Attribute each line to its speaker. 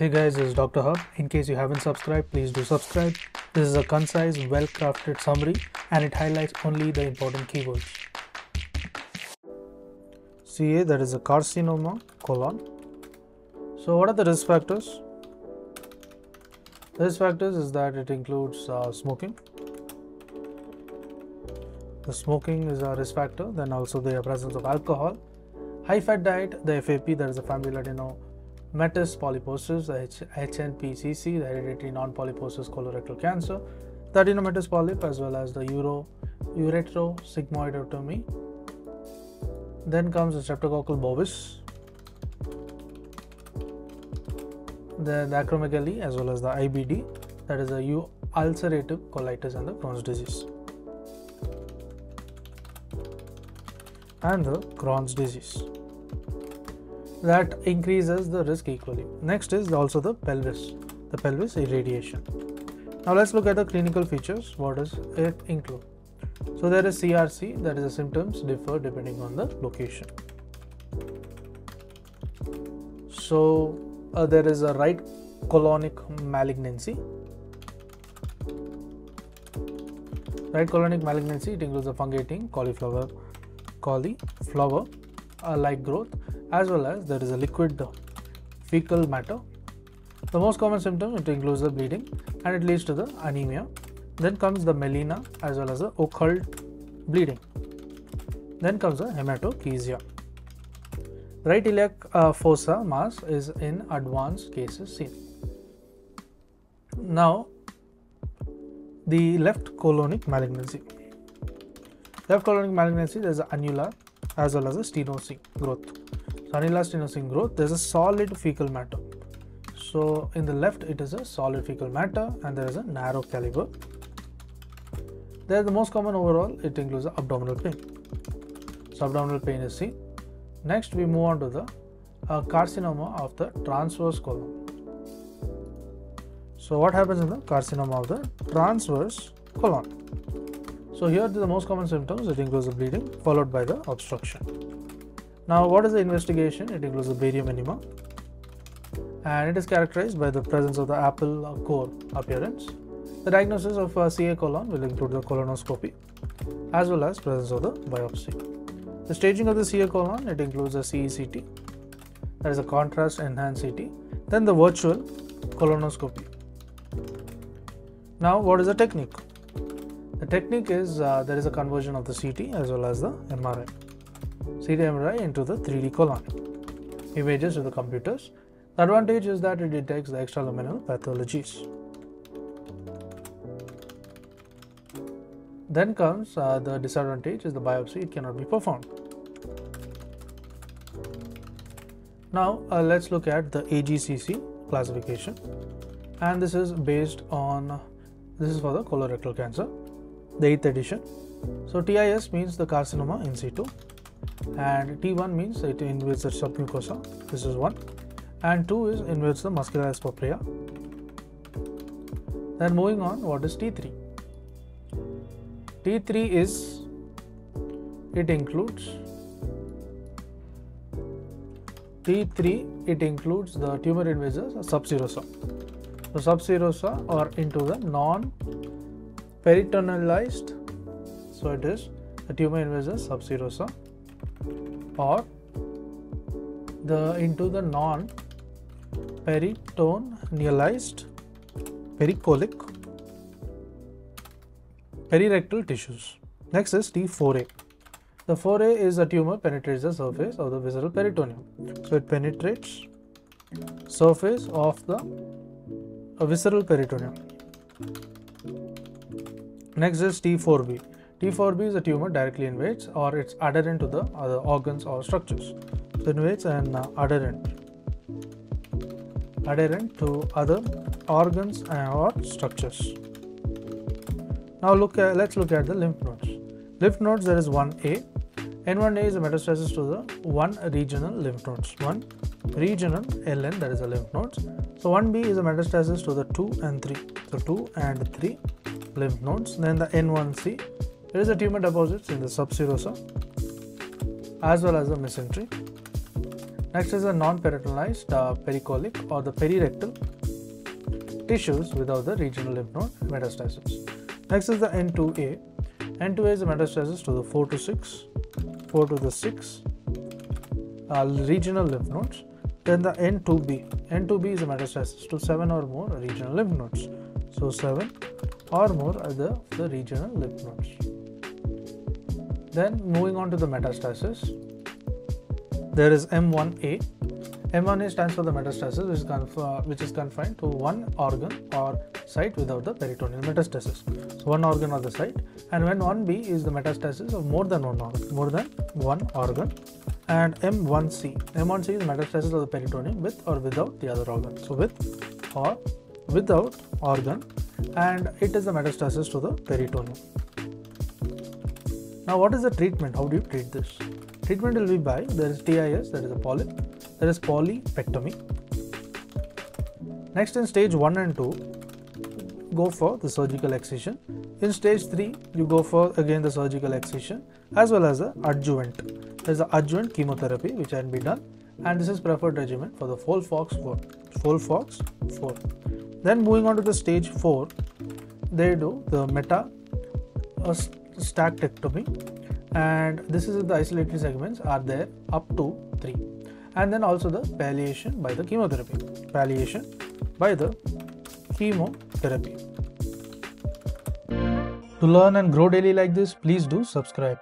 Speaker 1: Hey guys, this is Dr. Hub. In case you haven't subscribed, please do subscribe. This is a concise, well-crafted summary and it highlights only the important keywords. CA, that is a carcinoma colon. So what are the risk factors? The risk factors is that it includes smoking. The smoking is a risk factor. Then also the presence of alcohol. High fat diet, the FAP, that is a family adenomatous polyposis, the HNPCC, the hereditary non-polyposis colorectal cancer, the adenomatous polyp, as well as the ureterosigmoidotomy. Then comes the streptococcal bovis, the acromegaly, as well as the IBD, that is the ulcerative colitis and the Crohn's disease. And the Crohn's disease, that increases the risk equally. Next is also the pelvis irradiation. Now let's look at the clinical features. What does it include? So there is CRC, that is the symptoms differ depending on the location. So there is a right colonic malignancy. Right colonic malignancy, it includes the fungating cauliflower like growth, as well as there is a liquid fecal matter. The most common symptom, it includes the bleeding and it leads to the anemia. Then comes the melena as well as the occult bleeding. Then comes the hematochezia. Right iliac fossa mass is in advanced cases seen. Now the left colonic malignancy. Left colonic malignancy, there is an annular as well as a stenosing growth. So annular stenosing growth, there is a solid fecal matter. So in the left it is a solid fecal matter and there is a narrow caliber. There the most common overall, it includes the abdominal pain. So abdominal pain is seen. Next we move on to the carcinoma of the transverse colon. So what happens in the carcinoma of the transverse colon? So here the most common symptoms, it includes the bleeding followed by the obstruction. Now what is the investigation? It includes the barium enema and it is characterized by the presence of the apple core appearance. The diagnosis of CA colon will include the colonoscopy as well as presence of the biopsy. The staging of the CA colon, it includes a CECT, that is a contrast enhanced CT, then the virtual colonoscopy. Now what is the technique? The technique is there is a conversion of the CT as well as the MRI. CT MRI into the 3D colon images with the computers. The advantage is that it detects the extraluminal pathologies. Then comes the disadvantage is the biopsy, it cannot be performed. Now let's look at the AGCC classification, and this is based on, this is for the colorectal cancer, the 8th edition. So TIS means the carcinoma in situ, and T1 means it invades the submucosa, this is 1, and 2 is invades the muscularis propria. Then moving on, what is T3? T3 is, it includes the tumor invades the subserosa. So subserosa or into the non-peritonealized, so it is the tumor invades the subserosa or into the non-peritonealized perirectal tissues. Next is T4A. The 4A is a tumor penetrates the surface of the visceral peritoneum. So it penetrates surface of the visceral peritoneum. Next is T4B. T4B is a tumor directly invades or it's adherent to the other organs or structures. So it invades and adherent to other organs or structures. Now let's look at the lymph nodes. Lymph nodes, there is 1A. N1A is a metastasis to the 1 regional lymph nodes. 1 regional LN, that is a lymph nodes. So 1B is a metastasis to the 2 and 3. So 2 and 3 lymph nodes. Then the N1C, there is a tumor deposits in the subserosa as well as the mesentery. Next is the non-peritonialized pericolic or the perirectal tissues without the regional lymph node metastasis. Next is the N2A. N2A is the metastasis to the 4 to 6, 4 to the 6 regional lymph nodes. Then the N2B. N2B is the metastasis to 7 or more regional lymph nodes. So 7 or more are the regional lymph nodes. Then moving on to the metastasis, there is M1A. M1A stands for the metastasis which is confined to one organ or site without the peritoneal metastasis. So one organ or the site. And when 1B is the metastasis of more than one organ. And M1C. M1C is the metastasis of the peritoneum with or without the other organ. So with or without organ, and it is the metastasis to the peritoneum. Now what is the treatment? How do you treat this? Treatment will be by, there is TIS, that is a polyp, there is polypectomy. Next, in stage 1 and 2, go for the surgical excision. In stage 3, you go for again the surgical excision as well as the adjuvant. There is the adjuvant chemotherapy which can be done, and this is preferred regimen for the FOLFOX 4. Then moving on to the stage 4, they do the metastaectomy, and this is the isolatory segments are there up to 3, and then also the palliation by the chemotherapy. To learn and grow daily like this, please do subscribe.